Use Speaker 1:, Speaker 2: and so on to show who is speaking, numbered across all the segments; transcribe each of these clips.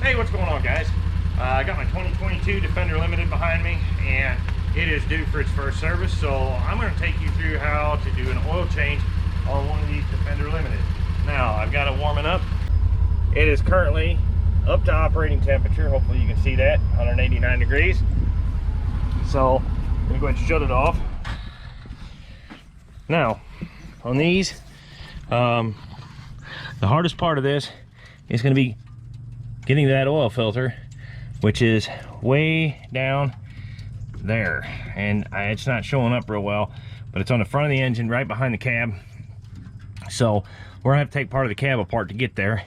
Speaker 1: Hey, what's going on, guys? I got my 2022 Defender Limited behind me, and it is due for its first service, so I'm going to take you through how to do an oil change on one of these Defender Limited. Now, I've got it warming up. It is currently up to operating temperature. Hopefully you can see that, 189 degrees. So, I'm going to go ahead and shut it off. Now, on these, the hardest part of this is going to be getting that oil filter, which is way down there, and it's not showing up real well, but it's on the front of the engine right behind the cab. So we're gonna have to take part of the cab apart to get there,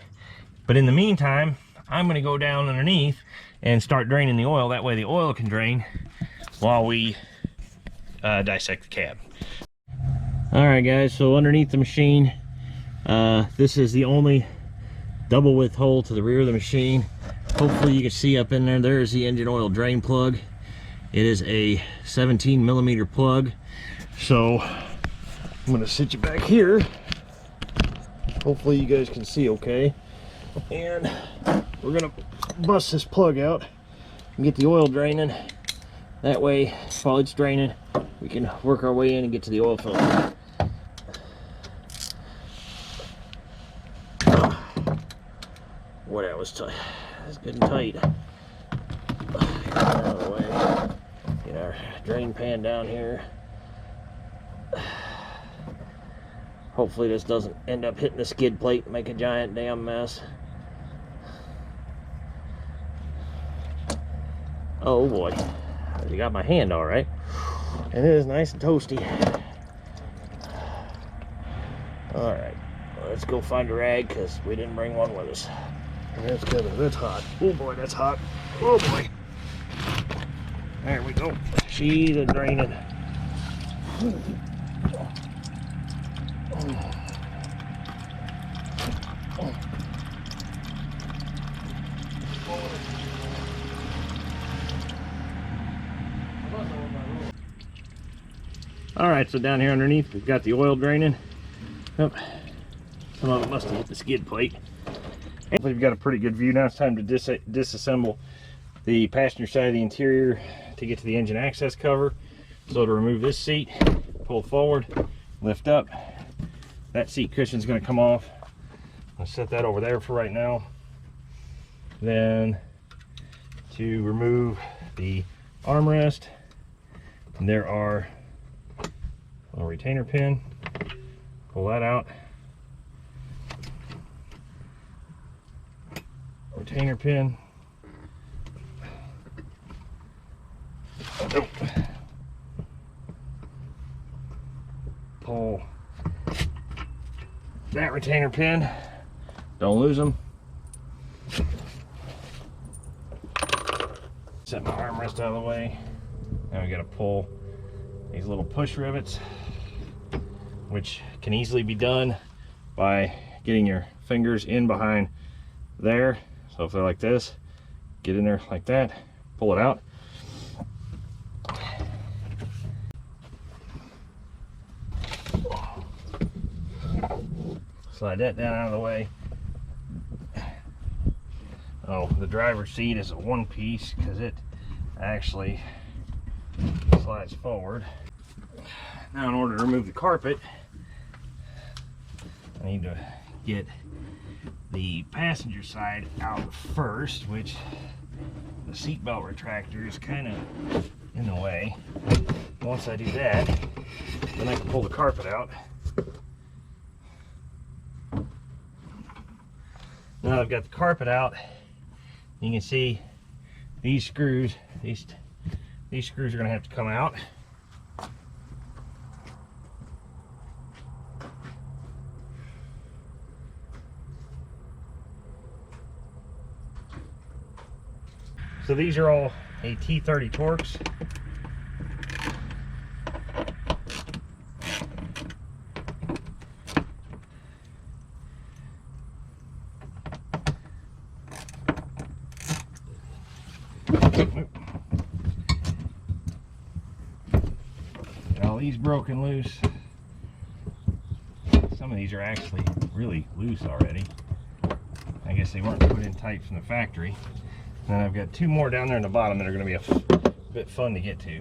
Speaker 1: but in the meantime I'm gonna go down underneath and start draining the oil. That way the oil can drain while we dissect the cab. All right, guys, so underneath the machine, this is the only double width hole to the rear of the machine. Hopefully you can see up in there, there's the engine oil drain plug. It is a 17 millimeter plug. So I'm gonna sit you back here. Hopefully you guys can see okay. And we're gonna bust this plug out and get the oil draining. That way, while it's draining, we can work our way in and get to the oil filter. Boy, that was tight. That's good and tight. Get that out of the way. Get our drain pan down here. Hopefully this doesn't end up hitting the skid plate and make a giant damn mess. Oh boy. You got my hand all right. And it is nice and toasty. All right. Let's go find a rag because we didn't bring one with us. That's hot. Oh boy, that's hot. Oh boy. There we go. She's draining. All right, so down here underneath, we've got the oil draining. Oh, some of it must have hit the skid plate. Hopefully you've got a pretty good view. Now it's time to disassemble the passenger side of the interior to get to the engine access cover. So to remove this seat, pull forward, lift up. That seat cushion is going to come off. I'll set that over there for right now. Then to remove the armrest, there are a retainer pin. Pull that out. Retainer pin. Oh. Pull that retainer pin. Don't lose them. Set my armrest out of the way. Now we got to pull these little push rivets, which can easily be done by getting your fingers in behind there. So if they're like this, get in there like that, pull it out. Slide that down out of the way. Oh, the driver's seat is a one piece because it actually slides forward. Now in order to remove the carpet, I need to get the passenger side out first, which the seatbelt retractor is kind of in the way. Once I do that, then I can pull the carpet out. Now I've got the carpet out, you can see these screws, these screws are going to have to come out. So these are all a T30 Torx. All these broken loose. Some of these are actually really loose already. I guess they weren't put in tight from the factory. And then I've got 2 more down there in the bottom that are going to be a bit fun to get to.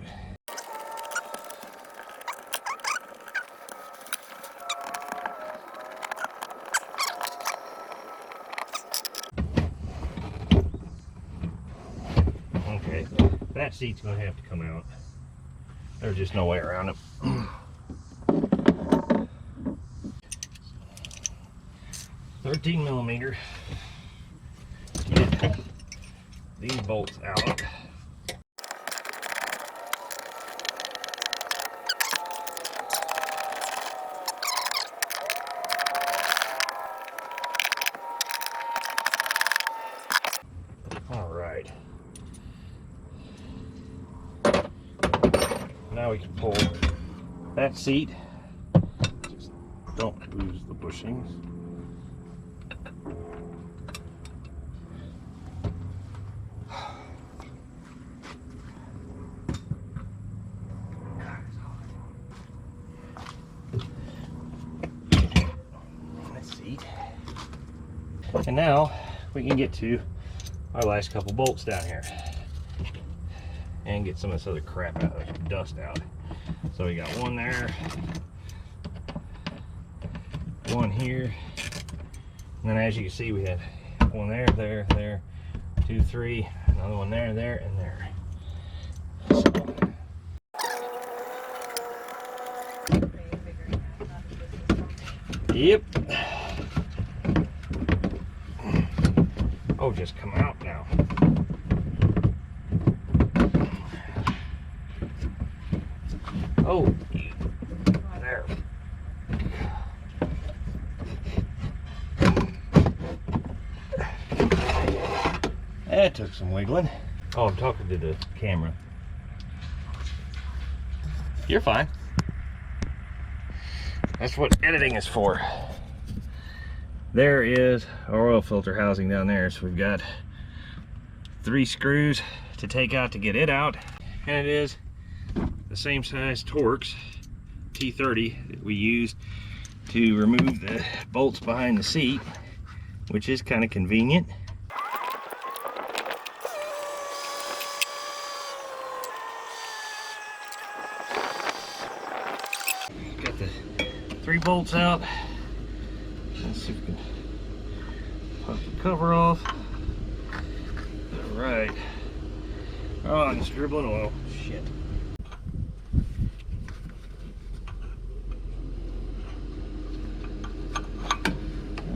Speaker 1: Okay, that seat's going to have to come out. There's just no way around it. 13mm. Get these bolts out. All right. Now we can pull that seat. Just don't lose the bushings. And now we can get to our last couple bolts down here and get some of this other crap out, this dust out. So we got one there, one here, and then as you can see we had one there, there, 2, 3, another one there, there, and there. So, yep. Oh, just come out now. Oh, there. That took some wiggling. Oh, I'm talking to the camera. You're fine. That's what editing is for. There is our oil filter housing down there. So we've got 3 screws to take out to get it out. And it is the same size Torx T30 that we used to remove the bolts behind the seat, which is kind of convenient. Got the 3 bolts out. Let's see if we can pop the cover off. All right. Oh, I'm just dribbling oil. Shit.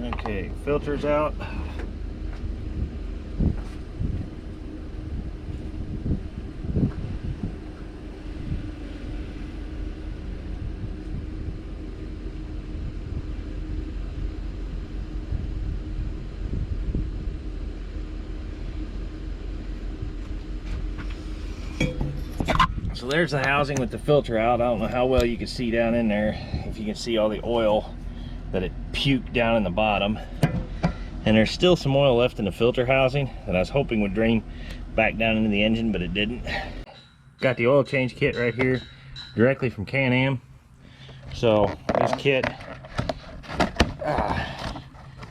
Speaker 1: Okay, filter's out. So there's the housing with the filter out. I don't know how well you can see down in there, if you can see all the oil that it puked down in the bottom. And there's still some oil left in the filter housing that I was hoping would drain back down into the engine, but it didn't. Got the oil change kit right here directly from Can-Am. So this kit,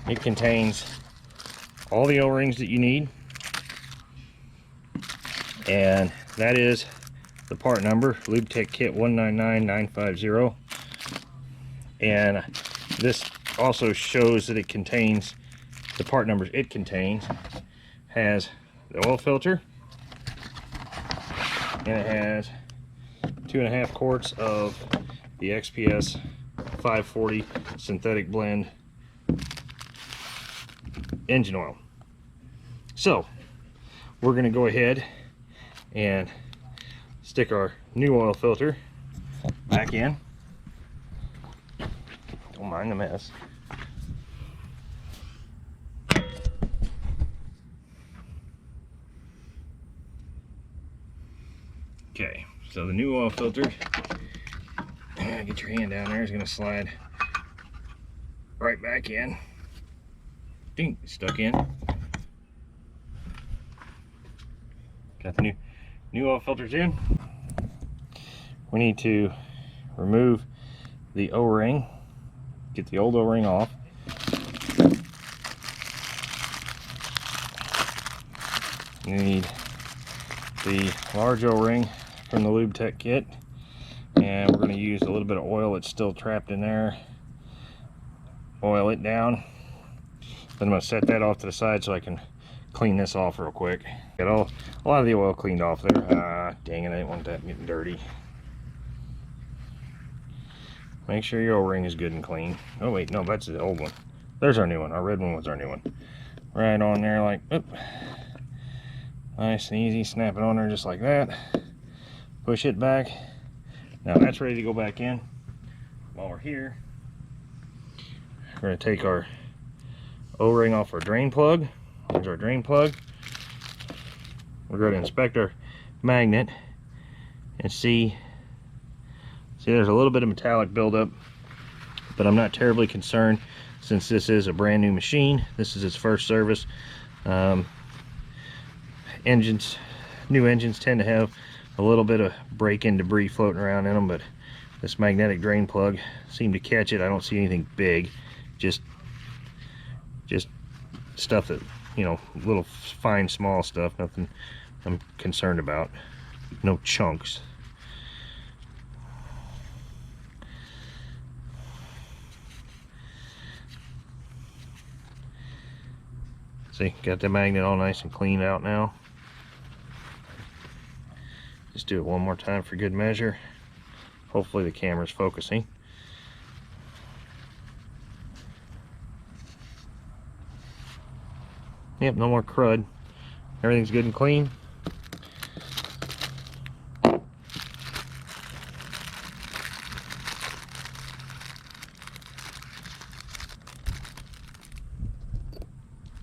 Speaker 1: it contains all the O-rings that you need, and that is the part number, LubeTech Kit 199950. And this also shows that it contains the part numbers it contains. Has the oil filter, and it has 2.5 quarts of the XPS 540 synthetic blend engine oil. So we're going to go ahead and stick our new oil filter back in. Don't mind the mess. Okay, so the new oil filter, get your hand down there, is going to slide right back in. Ding, stuck in. Got the new oil filters in. We need to remove the O-ring, get the old O-ring off. You need the large O-ring from the Lube Tech kit, and we're going to use a little bit of oil that's still trapped in there. Oil it down. Then I'm going to set that off to the side so I can clean this off real quick. Got a lot of the oil cleaned off there. Dang it, I didn't want that getting dirty. Make sure your O-ring is good and clean. Oh wait, no, that's the old one. There's our new one. Our red one was our new one. Right on there, like, oop. Nice and easy. Snap it on there just like that. Push it back. Now that's ready to go back in. While we're here, we're going to take our O-ring off our drain plug. There's our drain plug. We're going to inspect our magnet and see there's a little bit of metallic buildup, but I'm not terribly concerned since this is a brand new machine. This is its first service. New engines tend to have a little bit of break-in debris floating around in them, but this magnetic drain plug seemed to catch it. I don't see anything big, just stuff that, you know, little fine small stuff, nothing I'm concerned about. No chunks. See, got the magnet all nice and cleaned out now. Just do it one more time for good measure. Hopefully the camera's focusing. Yep, no more crud. Everything's good and clean.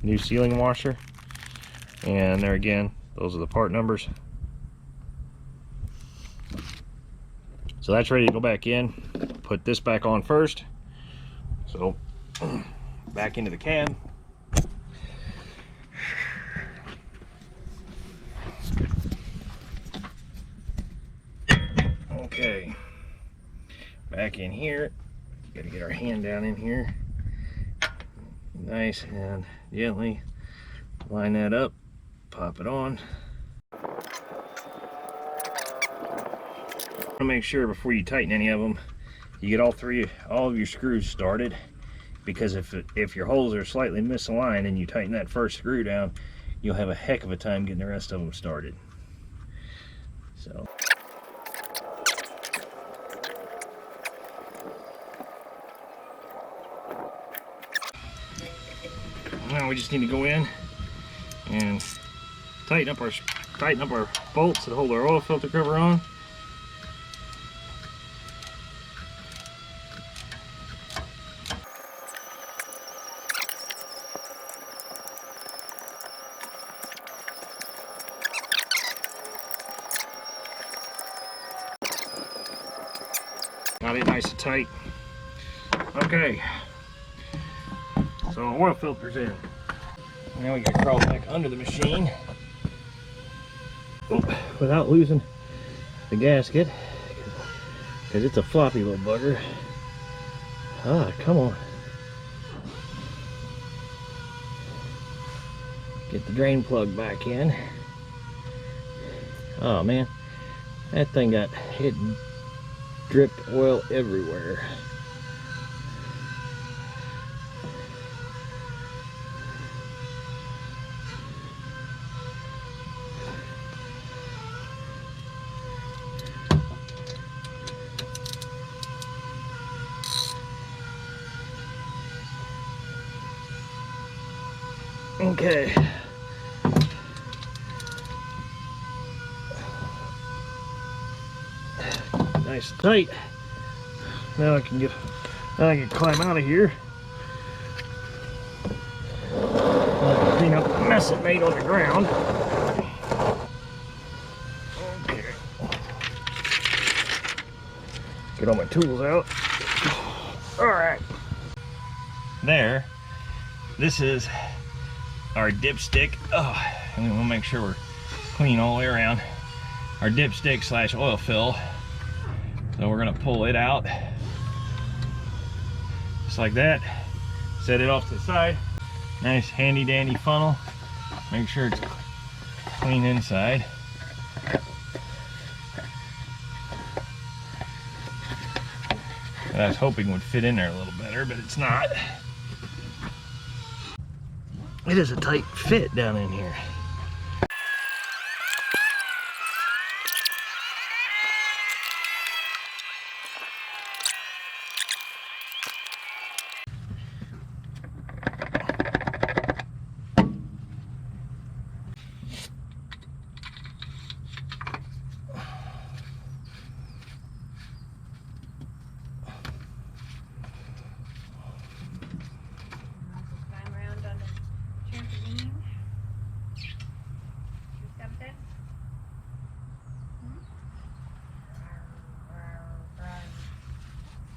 Speaker 1: New sealing washer, and there again, those are the part numbers. So that's ready to go back in. Put this back on first. So back into the cab. Okay, back in here. Gotta get our hand down in here. Nice and gently line that up, pop it on. Make sure before you tighten any of them, you get all of your screws started, because if your holes are slightly misaligned and you tighten that first screw down, you'll have a heck of a time getting the rest of them started. So now we just need to go in and tighten up our bolts that hold our oil filter cover on. Got it nice and tight. Okay, so our oil filter's in. Now we gotta crawl back under the machine without losing the gasket, because it's a floppy little bugger. Ah, come on. Get the drain plug back in. Oh man, that thing got hit and dripped oil everywhere. Okay. Nice and tight. Now I can climb out of here. Clean up the mess it made on the ground. Okay. Get all my tools out. All right. There. This is our dipstick. Oh, and we'll make sure we're clean all the way around. Our dipstick slash oil fill. So we're gonna pull it out just like that. Set it off to the side. Nice handy dandy funnel. Make sure it's clean inside. And I was hoping would fit in there a little better, but it's not. It is a tight fit down in here.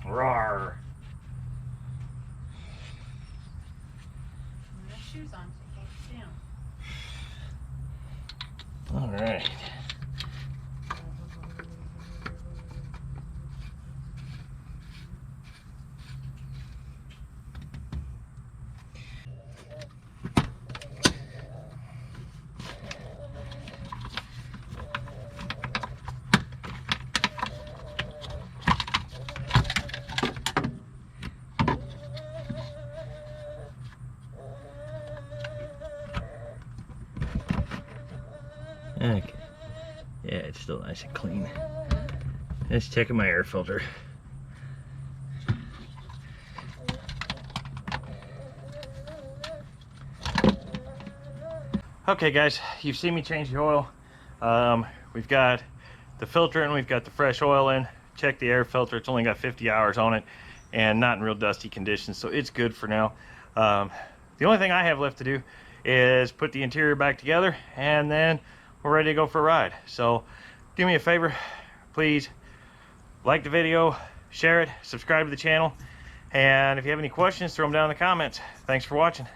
Speaker 1: Rawr.
Speaker 2: No shoes on, so you can't sit down.
Speaker 1: All right. Okay. Yeah, it's still nice and clean. Just checking my air filter. Okay guys, you've seen me change the oil. We've got the filter and we've got the fresh oil in. Check the air filter, it's only got 50 hours on it and not in real dusty conditions, so it's good for now. The only thing I have left to do is put the interior back together and then we're ready to go for a ride. So do me a favor, please like the video, share it, subscribe to the channel, and if you have any questions, throw them down in the comments. Thanks for watching.